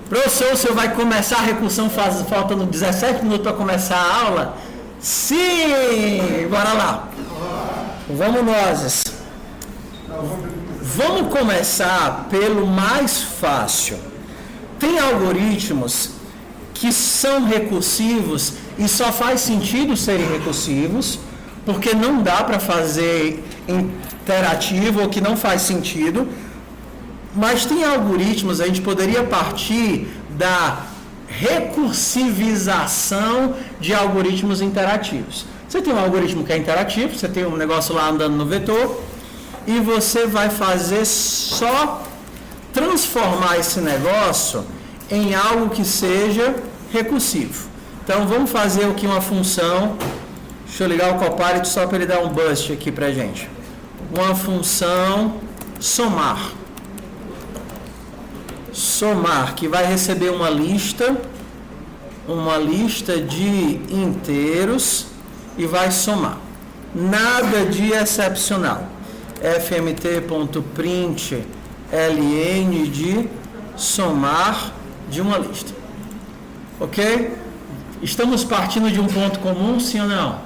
Professor, o senhor vai começar a recursão faltando 17 minutos para começar a aula? Sim! Bora lá. Vamos nós. Vamos começar pelo mais fácil. Tem algoritmos que são recursivos e só faz sentido serem recursivos, porque não dá para fazer interativo ou que não faz sentido. Mas tem algoritmos, a gente poderia partir da recursivização de algoritmos interativos. Você tem um algoritmo que é interativo, você tem um negócio lá andando no vetor, e você vai fazer só transformar esse negócio em algo que seja recursivo. Então vamos fazer aqui uma função, deixa eu ligar o Copilot só para ele dar um bust aqui para a gente. Uma função somar. Somar, que vai receber uma lista de inteiros e vai somar. Nada de excepcional. fmt.print ln de somar de uma lista. Ok? Estamos partindo de um ponto comum, sim ou não?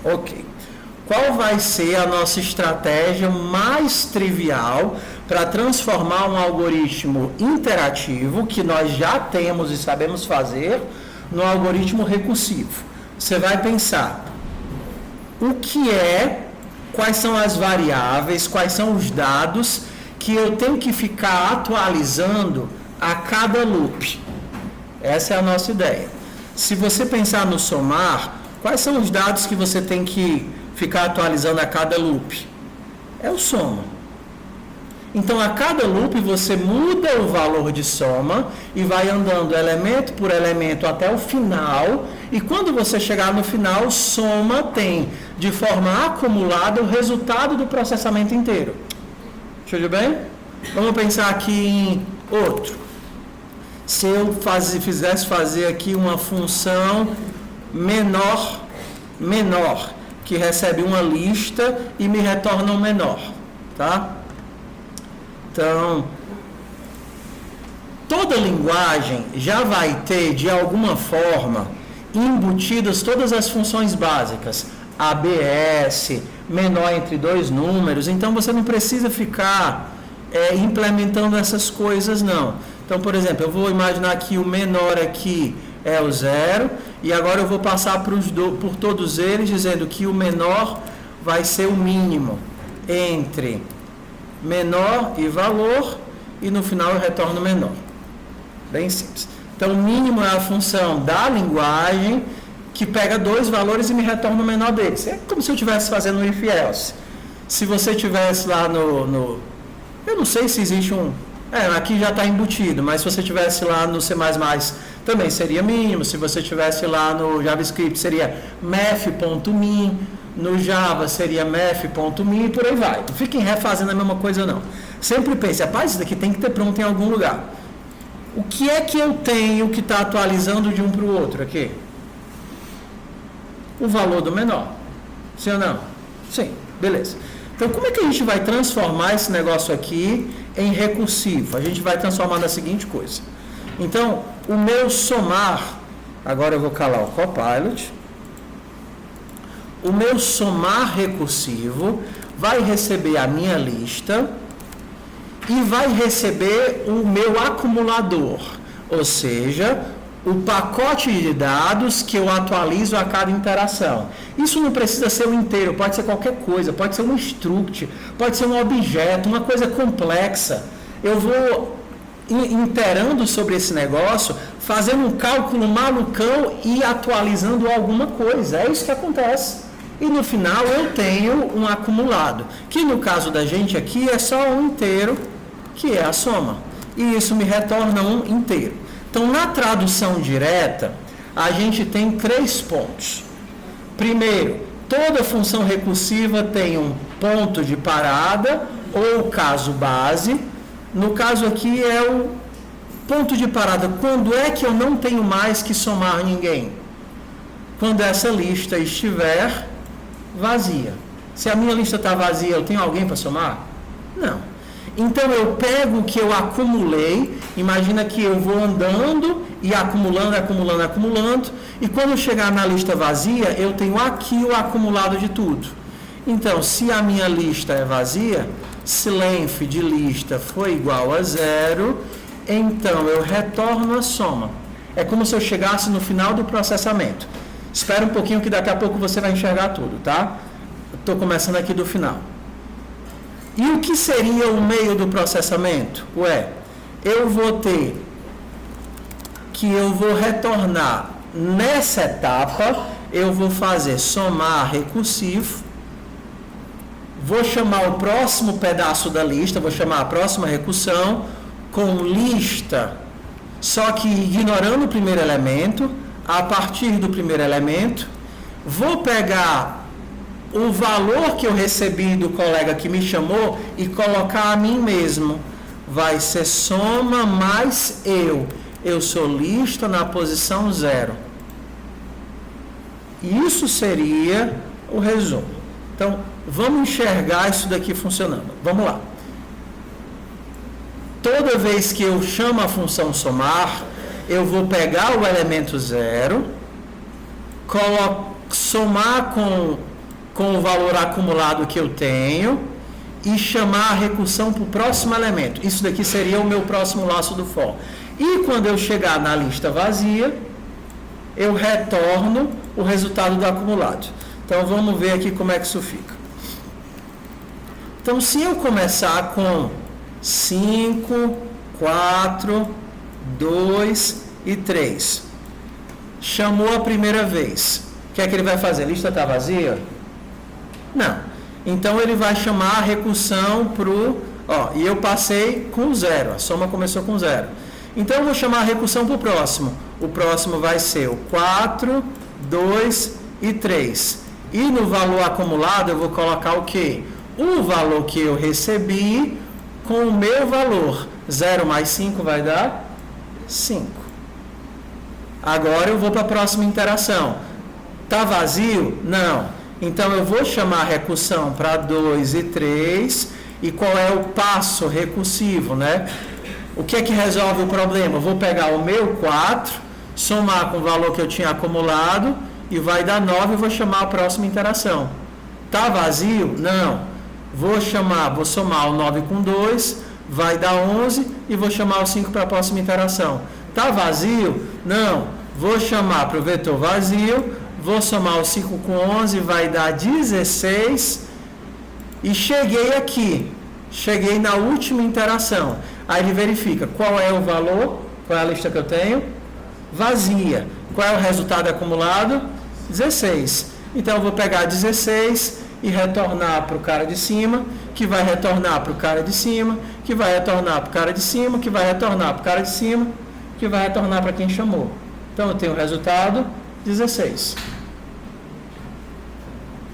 Ok. Qual vai ser a nossa estratégia mais trivial para transformar um algoritmo interativo, que nós já temos e sabemos fazer, no algoritmo recursivo? Você vai pensar, quais são as variáveis, quais são os dados que eu tenho que ficar atualizando a cada loop? Essa é a nossa ideia. Se você pensar no somar, quais são os dados que você tem que ficar atualizando a cada loop? É o soma. Então, a cada loop você muda o valor de soma e vai andando elemento por elemento até o final. E quando você chegar no final, soma tem, de forma acumulada, o resultado do processamento inteiro. Show de bem? Vamos pensar aqui em outro. Se eu fizesse fazer aqui uma função menor, que recebe uma lista e me retorna um menor, tá? Então, toda linguagem já vai ter, de alguma forma, embutidas todas as funções básicas, ABS, menor entre dois números, então você não precisa ficar implementando essas coisas, não. Então, por exemplo, eu vou imaginar que o menor aqui é o 0, e agora eu vou passar por todos eles, dizendo que o menor vai ser o mínimo entre menor e valor, e no final eu retorno menor. Bem simples. Então, o mínimo é a função da linguagem que pega dois valores e me retorna o menor deles. É como se eu estivesse fazendo um if else. Se você tivesse lá eu não sei se existe aqui já está embutido, mas se você tivesse lá no C++, também seria mínimo. Se você tivesse lá no JavaScript, seria math.min. No Java seria math.min e por aí vai. Não fiquem refazendo a mesma coisa, não. Sempre pense, rapaz, isso daqui tem que ter pronto em algum lugar. O que é que eu tenho que está atualizando de um para o outro aqui? O valor do menor. Sim ou não? Sim, beleza. Então, como é que a gente vai transformar esse negócio aqui em recursivo? A gente vai transformar na seguinte coisa. Então, o meu somar, agora eu vou calar o Copilot. O meu somar recursivo vai receber a minha lista e vai receber o meu acumulador, ou seja, o pacote de dados que eu atualizo a cada interação. Isso não precisa ser um inteiro, pode ser qualquer coisa, pode ser um struct, pode ser um objeto, uma coisa complexa. Eu vou interando sobre esse negócio, fazendo um cálculo malucão e atualizando alguma coisa. É isso que acontece. E no final eu tenho um acumulado, que no caso da gente aqui é só um inteiro, que é a soma. E isso me retorna um inteiro. Então, na tradução direta, a gente tem 3 pontos. Primeiro, toda função recursiva tem um ponto de parada, ou caso base. No caso aqui é o ponto de parada. Quando é que eu não tenho mais que somar ninguém? Quando essa lista estiver vazia. Se a minha lista está vazia, eu tenho alguém para somar? Não. Então eu pego o que eu acumulei, imagina que eu vou andando e acumulando, acumulando, acumulando, e quando eu chegar na lista vazia, eu tenho aqui o acumulado de tudo. Então, se a minha lista é vazia, se length de lista foi igual a 0, então eu retorno a soma. É como se eu chegasse no final do processamento. Espera um pouquinho que daqui a pouco você vai enxergar tudo, tá? Estou começando aqui do final. E o que seria o meio do processamento? Eu vou ter que eu vou retornar nessa etapa, eu vou fazer somar recursivo, vou chamar o próximo pedaço da lista, vou chamar a próxima recursão com lista, só que ignorando o primeiro elemento, a partir do primeiro elemento, vou pegar o valor que eu recebi do colega que me chamou e colocar a mim mesmo. Vai ser soma mais eu. Eu sou lista na posição 0. Isso seria o resumo. Então, vamos enxergar isso daqui funcionando. Vamos lá. Toda vez que eu chamo a função somar, eu vou pegar o elemento 0, somar com o valor acumulado que eu tenho e chamar a recursão para o próximo elemento. Isso daqui seria o meu próximo laço do for. E quando eu chegar na lista vazia, eu retorno o resultado do acumulado. Então, vamos ver aqui como é que isso fica. Então, se eu começar com 5, 4, 2 e 3, chamou a primeira vez, o que é que ele vai fazer? A lista está vazia? Não. Então, ele vai chamar a recursão para o... e eu passei com 0, a soma começou com 0. Então, eu vou chamar a recursão para o próximo. O próximo vai ser o 4, 2 e 3. E no valor acumulado, eu vou colocar o quê? O valor que eu recebi com o meu valor. 0 mais 5 vai dar 5. Agora, eu vou para a próxima interação. Está vazio? Não. Então, eu vou chamar a recursão para 2 e 3. E qual é o passo recursivo, né? O que é que resolve o problema? Eu vou pegar o meu 4, somar com o valor que eu tinha acumulado, e vai dar 9 e vou chamar a próxima interação. Está vazio? Não. Vou somar o 9 com 2, vai dar 11, e vou chamar o 5 para a próxima interação. Está vazio? Não. Vou chamar para o vetor vazio, vou somar o 5 com 11, vai dar 16, e cheguei aqui. Cheguei na última interação. Aí ele verifica qual é o valor, qual é a lista que eu tenho, vazia. Qual é o resultado acumulado? 16. Então eu vou pegar 16 e retornar para o cara de cima, que vai retornar para o cara de cima, que vai retornar para o cara de cima, que vai retornar para o cara de cima, que vai retornar para quem chamou. Então eu tenho o resultado 16.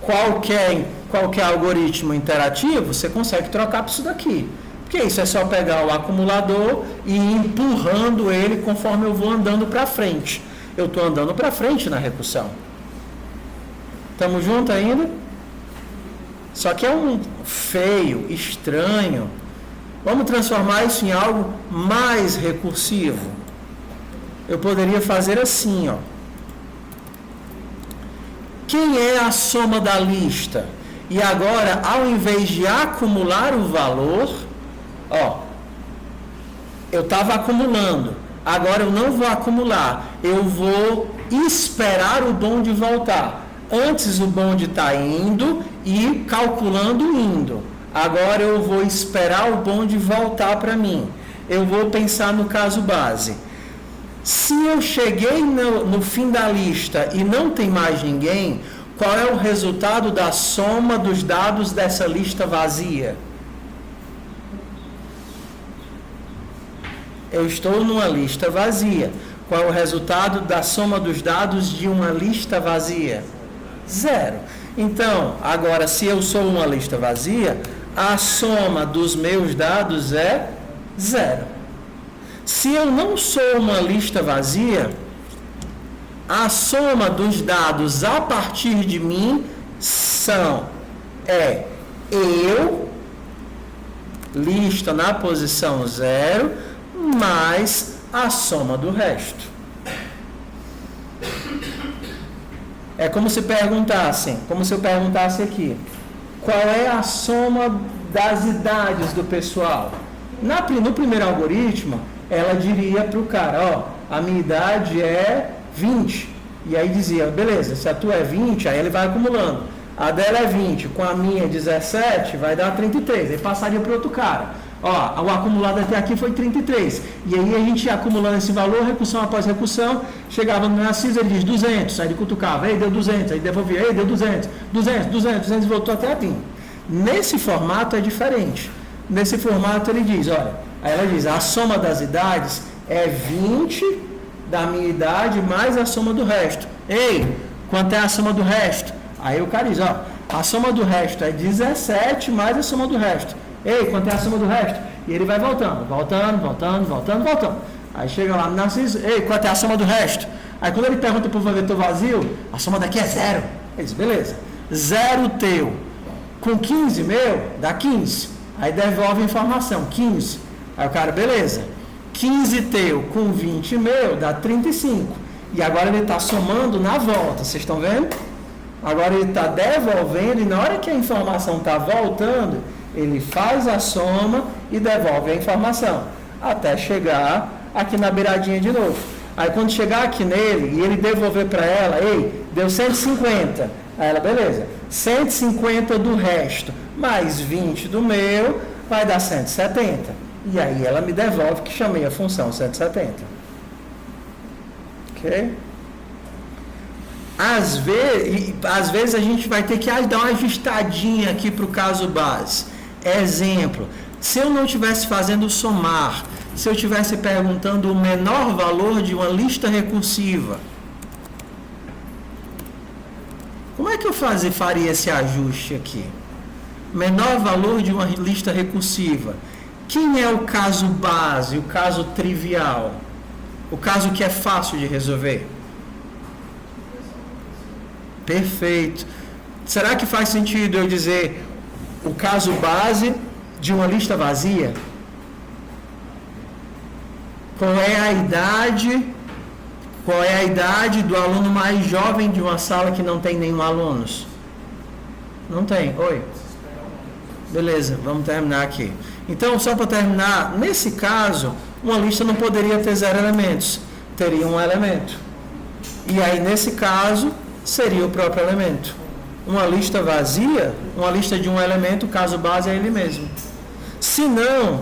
Qualquer algoritmo interativo, você consegue trocar para isso daqui. Porque isso é só pegar o acumulador e ir empurrando ele conforme eu vou andando para frente. Eu estou andando para frente na recursão. Estamos juntos ainda? Só que é um feio, estranho. Vamos transformar isso em algo mais recursivo. Eu poderia fazer assim, ó. Quem é a soma da lista? E agora, ao invés de acumular o valor, eu estava acumulando. Agora eu não vou acumular. Eu vou esperar o bonde voltar. Antes o bonde está indo e calculando indo. Agora eu vou esperar o bonde voltar para mim. Eu vou pensar no caso base. Se eu cheguei no fim da lista e não tem mais ninguém, qual é o resultado da soma dos dados dessa lista vazia? Eu estou numa lista vazia. Qual é o resultado da soma dos dados de uma lista vazia? 0. Então, agora, se eu sou uma lista vazia, a soma dos meus dados é 0. Se eu não sou uma lista vazia, a soma dos dados a partir de mim eu, lista na posição 0 mais a soma do resto. É como se eu perguntasse aqui, qual é a soma das idades do pessoal? No primeiro algoritmo, ela diria para o cara, ó, a minha idade é 20. E aí dizia, beleza, se a tua é 20, aí ele vai acumulando. A dela é 20, com a minha 17, vai dar 33. Aí passaria para outro cara. Ó, o acumulado até aqui foi 33. E aí a gente ia acumulando esse valor, recursão após recursão, chegava no Narciso, ele diz 200, aí ele cutucava, aí deu 200, aí devolvia, aí deu 200, 200, e voltou até a 20. Nesse formato é diferente. Nesse formato ele diz, olha, aí ela diz, a soma das idades é 20 da minha idade mais a soma do resto. Ei, quanto é a soma do resto? Aí o cara diz, ó, a soma do resto é 17 mais a soma do resto. Ei, quanto é a soma do resto? E ele vai voltando. Aí chega lá no Narciso, ei, quanto é a soma do resto? Aí quando ele pergunta para o vetor vazio, a soma daqui é 0. Ele diz, beleza, 0 teu com 15 meu, dá 15. Aí devolve a informação, 15. Aí o cara, beleza, 15 teu com 20 meu, dá 35. E agora ele está somando na volta, vocês estão vendo? Agora ele está devolvendo e na hora que a informação está voltando, ele faz a soma e devolve a informação, até chegar aqui na beiradinha de novo. Aí quando chegar aqui nele e ele devolver para ela, ei, deu 150. Aí ela, beleza, 150 do resto, mais 20 do meu, vai dar 170. E aí ela me devolve que chamei a função 170. Ok? Às vezes a gente vai ter que dar uma ajustadinha aqui para o caso base. Exemplo, se eu não estivesse fazendo somar, se eu estivesse perguntando o menor valor de uma lista recursiva, como é que eu faria esse ajuste aqui? Menor valor de uma lista recursiva. Quem é o caso base, o caso trivial? O caso que é fácil de resolver? Perfeito. Será que faz sentido eu dizer o caso base de uma lista vazia? Qual é a idade do aluno mais jovem de uma sala que não tem nenhum alunos? Não tem. Oi. Beleza, vamos terminar aqui. Então, só para terminar, nesse caso, uma lista não poderia ter 0 elementos, teria um elemento. E aí, nesse caso, seria o próprio elemento. Uma lista vazia, uma lista de um elemento, o caso base é ele mesmo. Se não,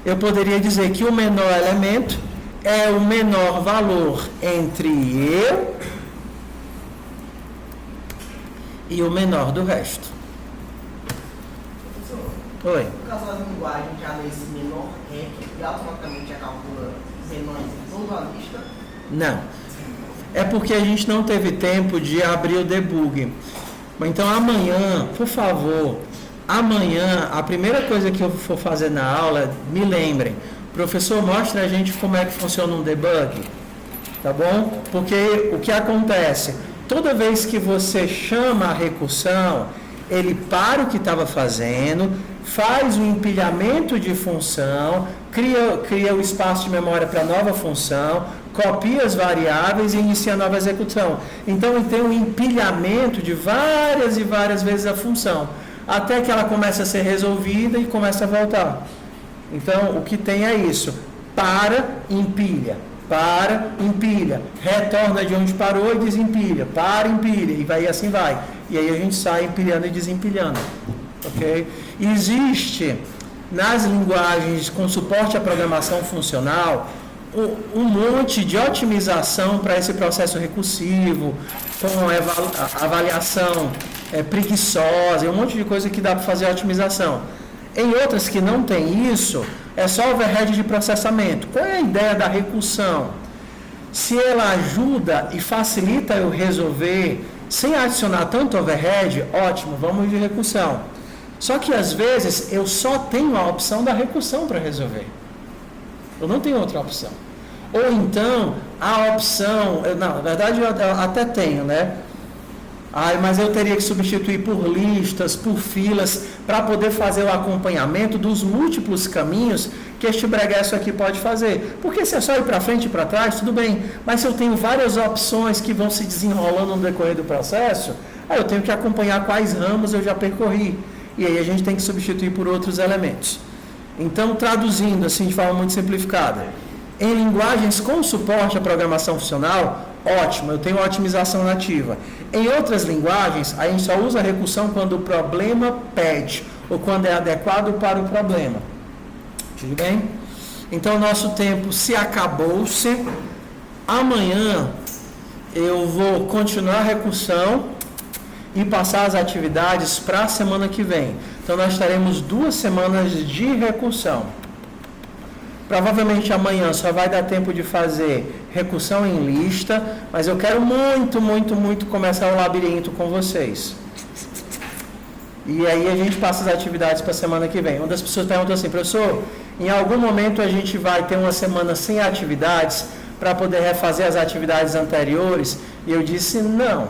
eu poderia dizer que o menor elemento é o menor valor entre eu e o menor do resto. Oi. No caso da linguagem, já nesse menor REC e automaticamente já calcula os menores em toda a lista? Não. É porque a gente não teve tempo de abrir o debug. Então amanhã, por favor, a primeira coisa que eu for fazer na aula, me lembrem, professor, mostra a gente como é que funciona um debug, tá bom? Porque o que acontece, toda vez que você chama a recursão, ele para o que estava fazendo, faz o empilhamento de função, cria o espaço de memória para a nova função, copia as variáveis e inicia a nova execução. Então, ele tem um empilhamento de várias e várias vezes a função, até que ela começa a ser resolvida e começa a voltar. Então, o que tem é isso. Para, empilha, retorna de onde parou e desempilha, empilha, e vai, assim vai. E aí a gente sai empilhando e desempilhando. Ok? Existe, nas linguagens com suporte à programação funcional, um monte de otimização para esse processo recursivo, com avaliação preguiçosa, um monte de coisa que dá para fazer otimização. Em outras que não tem isso, é só overhead de processamento. Qual é a ideia da recursão? Se ela ajuda e facilita eu resolver sem adicionar tanto overhead, ótimo, vamos de recursão. Só que às vezes eu só tenho a opção da recursão para resolver. Eu não tenho outra opção. Ou então, a opção... na verdade, eu até tenho, né? Mas eu teria que substituir por listas, por filas, para poder fazer o acompanhamento dos múltiplos caminhos que este breguesso aqui pode fazer. Porque se é só ir para frente e para trás, tudo bem. Mas se eu tenho várias opções que vão se desenrolando no decorrer do processo, aí eu tenho que acompanhar quais ramos eu já percorri. E aí a gente tem que substituir por outros elementos. Então, traduzindo assim de forma muito simplificada, em linguagens com suporte à programação funcional, ótimo, eu tenho otimização nativa. Em outras linguagens, a gente só usa a recursão quando o problema pede, ou quando é adequado para o problema. Tudo bem? Então, o nosso tempo se acabou-se. Amanhã, eu vou continuar a recursão e passar as atividades para a semana que vem. Então, nós teremos 2 semanas de recursão. Provavelmente amanhã só vai dar tempo de fazer recursão em lista, mas eu quero muito começar o labirinto com vocês. E aí a gente passa as atividades para a semana que vem. Uma das pessoas perguntou assim, professor, em algum momento a gente vai ter uma semana sem atividades para poder refazer as atividades anteriores? E eu disse, não,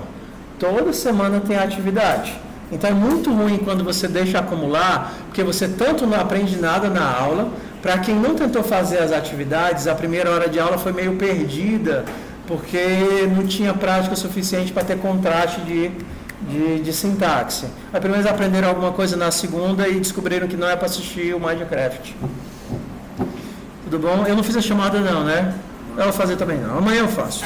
toda semana tem atividade. Então é muito ruim quando você deixa acumular, porque você tanto não aprende nada na aula. Para quem não tentou fazer as atividades, a primeira hora de aula foi meio perdida, porque não tinha prática suficiente para ter contraste de sintaxe. Aí pelo menos aprenderam alguma coisa na segunda e descobriram que não é para assistir o Minecraft. Tudo bom? Eu não fiz a chamada não, né? Eu vou fazer também não. Amanhã eu faço.